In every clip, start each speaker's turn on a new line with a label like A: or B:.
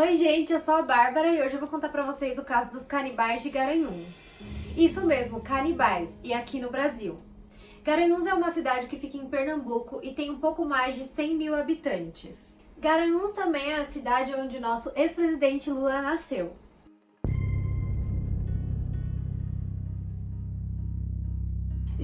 A: Oi gente, eu sou a Bárbara e hoje eu vou contar pra vocês o caso dos canibais de Garanhuns. Isso mesmo, canibais, e aqui no Brasil. Garanhuns é uma cidade que fica em Pernambuco e tem um pouco mais de 100 mil habitantes. Garanhuns também é a cidade onde nosso ex-presidente Lula nasceu.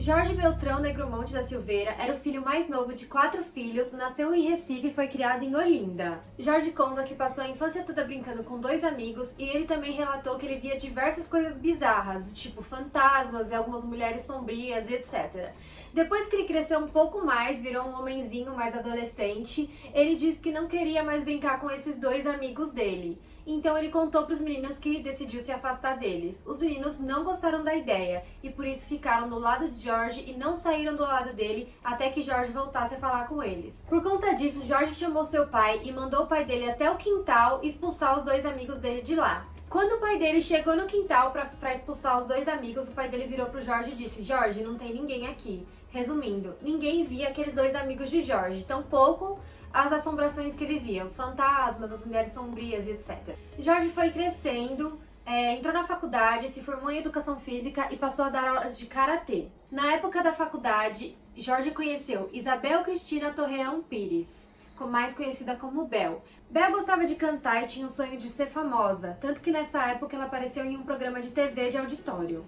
A: Jorge Beltrão Negromonte da Silveira era o filho mais novo de 4 filhos, nasceu em Recife e foi criado em Olinda. Jorge conta que passou a infância toda brincando com 2 amigos e ele também relatou que ele via diversas coisas bizarras, tipo fantasmas e algumas mulheres sombrias e etc. Depois que ele cresceu um pouco mais, virou um homenzinho mais adolescente, ele disse que não queria mais brincar com esses 2 amigos dele. Então ele contou para os meninos que decidiu se afastar deles. Os meninos não gostaram da ideia e por isso ficaram do lado de Jorge e não saíram do lado dele até que Jorge voltasse a falar com eles. Por conta disso, Jorge chamou seu pai e mandou o pai dele até o quintal expulsar os 2 amigos dele de lá. Quando o pai dele chegou no quintal para expulsar os 2 amigos, o pai dele virou pro Jorge e disse: Jorge, não tem ninguém aqui. Resumindo, ninguém via aqueles 2 amigos de Jorge, tampouco as assombrações que ele via, os fantasmas, as mulheres sombrias e etc. Jorge foi crescendo, entrou na faculdade, se formou em educação física e passou a dar aulas de karatê. Na época da faculdade, Jorge conheceu Isabel Cristina Torreão Pires, mais conhecida como Bel. Bel gostava de cantar e tinha o sonho de ser famosa, tanto que nessa época ela apareceu em um programa de TV de auditório.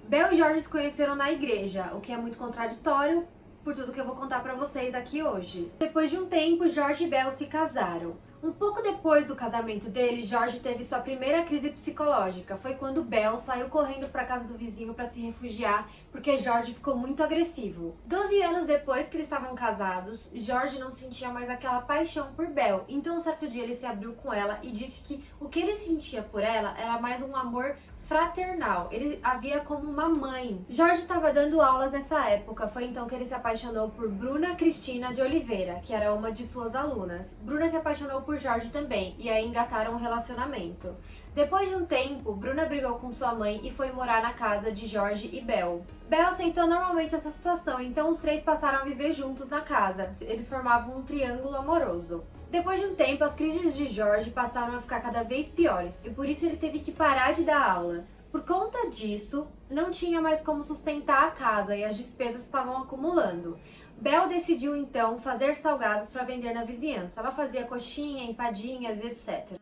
A: Bel e Jorge se conheceram na igreja, o que é muito contraditório por tudo que eu vou contar pra vocês aqui hoje. Depois de um tempo, Jorge e Bel se casaram. Um pouco depois do casamento dele, Jorge teve sua primeira crise psicológica. Foi quando Bel saiu correndo pra casa do vizinho pra se refugiar, porque Jorge ficou muito agressivo. 12 anos depois que eles estavam casados, Jorge não sentia mais aquela paixão por Bel. Então, um certo dia ele se abriu com ela e disse que o que ele sentia por ela era mais um amor fraternal, ele a via como uma mãe. Jorge estava dando aulas nessa época, foi então que ele se apaixonou por Bruna Cristina de Oliveira, que era uma de suas alunas. Bruna se apaixonou por Jorge também, e aí engataram um relacionamento. Depois de um tempo, Bruna brigou com sua mãe e foi morar na casa de Jorge e Bel. Bel aceitou normalmente essa situação, então os 3 passaram a viver juntos na casa. Eles formavam um triângulo amoroso. Depois de um tempo, as crises de Jorge passaram a ficar cada vez piores e por isso ele teve que parar de dar aula. Por conta disso, não tinha mais como sustentar a casa e as despesas estavam acumulando. Bel decidiu então fazer salgados para vender na vizinhança. Ela fazia coxinha, empadinhas, etc.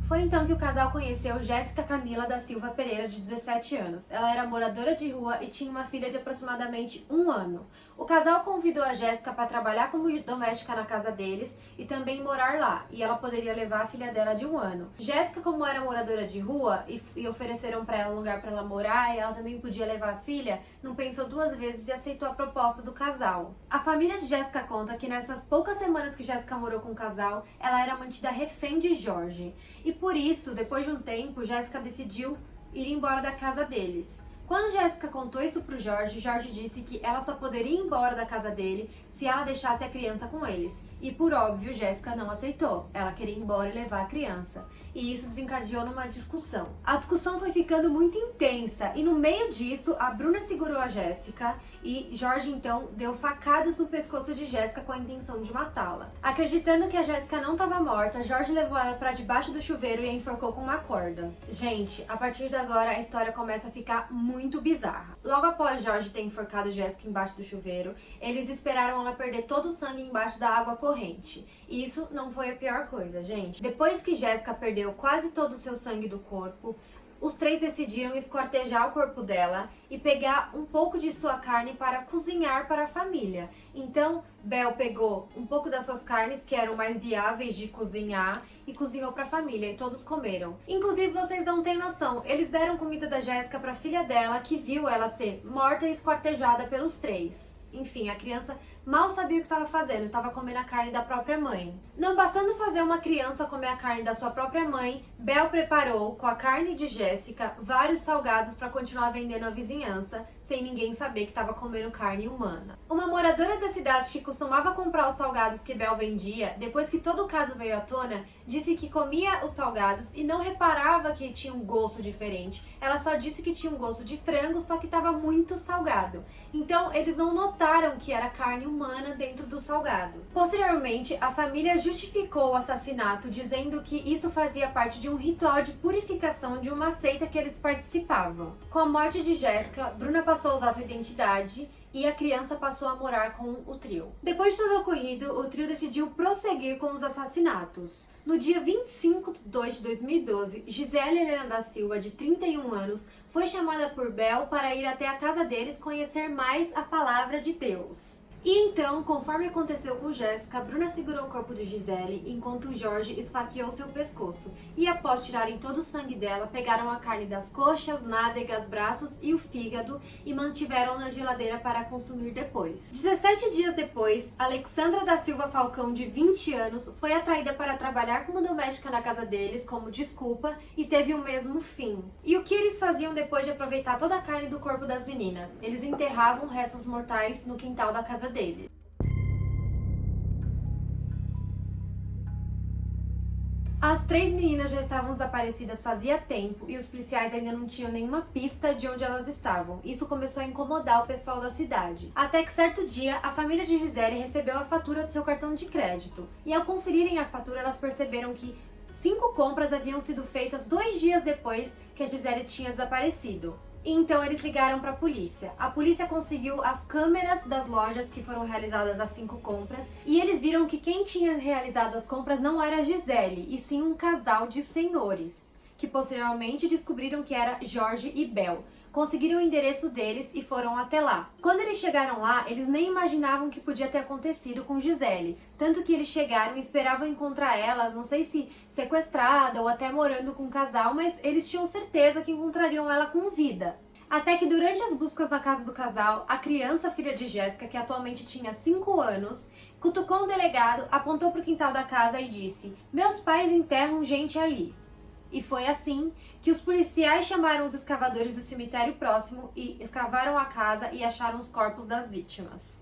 A: Foi então que o casal conheceu Jéssica Camila da Silva Pereira, de 17 anos. Ela era moradora de rua e tinha uma filha de aproximadamente 1 ano. O casal convidou a Jéssica para trabalhar como doméstica na casa deles e também morar lá, e ela poderia levar a filha dela de 1 ano. Jéssica, como era moradora de rua e ofereceram para ela um lugar para ela morar e ela também podia levar a filha, não pensou 2 vezes e aceitou a proposta do casal. A família de Jéssica conta que nessas poucas semanas que Jéssica morou com o casal, ela era mantida refém de Jorge. E por isso, depois de um tempo, Jéssica decidiu ir embora da casa deles. Quando Jéssica contou isso pro Jorge, Jorge disse que ela só poderia ir embora da casa dele se ela deixasse a criança com eles. E por óbvio, Jéssica não aceitou. Ela queria ir embora e levar a criança. E isso desencadeou numa discussão. A discussão foi ficando muito intensa e no meio disso, a Bruna segurou a Jéssica e Jorge então deu facadas no pescoço de Jéssica com a intenção de matá-la. Acreditando que a Jéssica não estava morta, Jorge levou ela para debaixo do chuveiro e a enforcou com uma corda. Gente, a partir de agora a história começa a ficar muito bizarra. Logo após Jorge ter enforcado Jéssica embaixo do chuveiro, eles esperaram ela perder todo o sangue embaixo da água corrente. E isso não foi a pior coisa, gente. Depois que Jéssica perdeu quase todo o seu sangue do corpo, os 3 decidiram esquartejar o corpo dela e pegar um pouco de sua carne para cozinhar para a família. Então, Bel pegou um pouco das suas carnes, que eram mais viáveis de cozinhar, e cozinhou para a família, e todos comeram. Inclusive, vocês não têm noção, eles deram comida da Jéssica para a filha dela, que viu ela ser morta e esquartejada pelos 3. Enfim, a criança mal sabia o que estava fazendo, estava comendo a carne da própria mãe. Não bastando fazer uma criança comer a carne da sua própria mãe, Bel preparou, com a carne de Jéssica, vários salgados para continuar vendendo à vizinhança, sem ninguém saber que estava comendo carne humana. Uma moradora da cidade que costumava comprar os salgados que Bel vendia, depois que todo o caso veio à tona, disse que comia os salgados e não reparava que tinha um gosto diferente. Ela só disse que tinha um gosto de frango, só que estava muito salgado. Então, eles não notaram que era carne humana. humana dentro dos salgados. Posteriormente, a família justificou o assassinato dizendo que isso fazia parte de um ritual de purificação de uma seita que eles participavam. Com a morte de Jéssica, Bruna passou a usar sua identidade e a criança passou a morar com o trio. Depois de tudo ocorrido, o trio decidiu prosseguir com os assassinatos. No dia 25 de 2 de 2012, Gisele Helena da Silva, de 31 anos, foi chamada por Bel para ir até a casa deles conhecer mais a palavra de Deus. E então, conforme aconteceu com Jéssica, Bruna segurou o corpo de Gisele enquanto Jorge esfaqueou seu pescoço. E após tirarem todo o sangue dela, pegaram a carne das coxas, nádegas, braços e o fígado e mantiveram na geladeira para consumir depois. 17 dias depois, Alexandra da Silva Falcão, de 20 anos, foi atraída para trabalhar como doméstica na casa deles como desculpa e teve o mesmo fim. E o que eles faziam depois de aproveitar toda a carne do corpo das meninas? Eles enterravam restos mortais no quintal da casa dele. As 3 meninas já estavam desaparecidas fazia tempo e os policiais ainda não tinham nenhuma pista de onde elas estavam. Isso começou a incomodar o pessoal da cidade. Até que certo dia, a família de Gisele recebeu a fatura do seu cartão de crédito. E ao conferirem a fatura, elas perceberam que 5 compras haviam sido feitas 2 dias depois que a Gisele tinha desaparecido. Então eles ligaram para a polícia. A polícia conseguiu as câmeras das lojas que foram realizadas as 5 compras e eles viram que quem tinha realizado as compras não era a Gisele, e sim um casal de senhores, que posteriormente descobriram que era Jorge e Bel. Conseguiram o endereço deles e foram até lá. Quando eles chegaram lá, eles nem imaginavam que podia ter acontecido com Gisele. Tanto que eles chegaram e esperavam encontrar ela, não sei se sequestrada ou até morando com um casal, mas eles tinham certeza que encontrariam ela com vida. Até que durante as buscas na casa do casal, a criança filha de Jéssica, que atualmente tinha 5 anos, cutucou um delegado, apontou para o quintal da casa e disse: "Meus pais enterram gente ali." E foi assim que os policiais chamaram os escavadores do cemitério próximo e escavaram a casa e acharam os corpos das vítimas.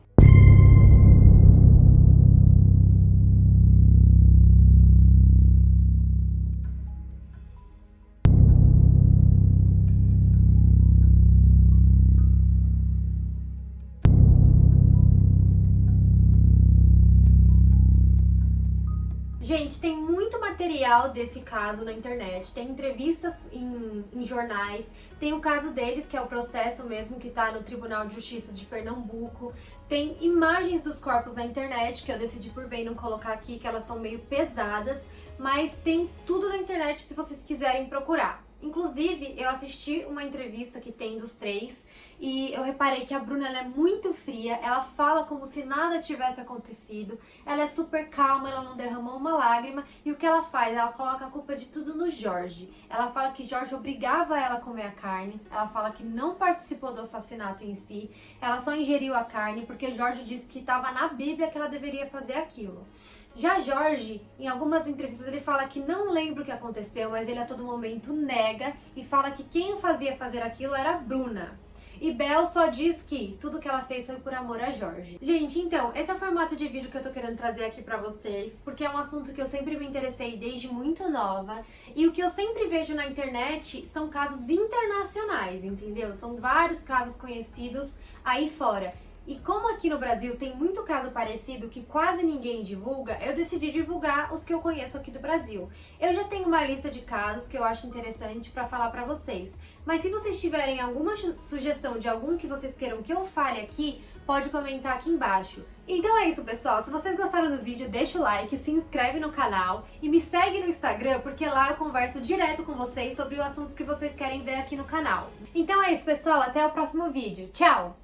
A: Gente, tem muito material desse caso na internet, tem entrevistas em jornais, tem o caso deles, que é o processo mesmo que tá no Tribunal de Justiça de Pernambuco, tem imagens dos corpos na internet, que eu decidi por bem não colocar aqui, que elas são meio pesadas, mas tem tudo na internet se vocês quiserem procurar. Inclusive, eu assisti uma entrevista que tem dos 3 e eu reparei que a Bruna ela é muito fria, ela fala como se nada tivesse acontecido, ela é super calma, ela não derramou uma lágrima e o que ela faz? Ela coloca a culpa de tudo no Jorge. Ela fala que Jorge obrigava ela a comer a carne, ela fala que não participou do assassinato em si, ela só ingeriu a carne porque Jorge disse que estava na Bíblia que ela deveria fazer aquilo. Já Jorge, em algumas entrevistas, ele fala que não lembra o que aconteceu, mas ele a todo momento nega e fala que quem o fazia fazer aquilo era a Bruna. E Bel só diz que tudo que ela fez foi por amor a Jorge. Gente, então, esse é o formato de vídeo que eu tô querendo trazer aqui pra vocês, porque é um assunto que eu sempre me interessei desde muito nova, e o que eu sempre vejo na internet são casos internacionais, entendeu? São vários casos conhecidos aí fora. E como aqui no Brasil tem muito caso parecido que quase ninguém divulga, eu decidi divulgar os que eu conheço aqui do Brasil. Eu já tenho uma lista de casos que eu acho interessante pra falar pra vocês. Mas se vocês tiverem alguma sugestão de algum que vocês queiram que eu fale aqui, pode comentar aqui embaixo. Então é isso, pessoal. Se vocês gostaram do vídeo, deixa o like, se inscreve no canal e me segue no Instagram, porque lá eu converso direto com vocês sobre os assuntos que vocês querem ver aqui no canal. Então é isso, pessoal. Até o próximo vídeo. Tchau!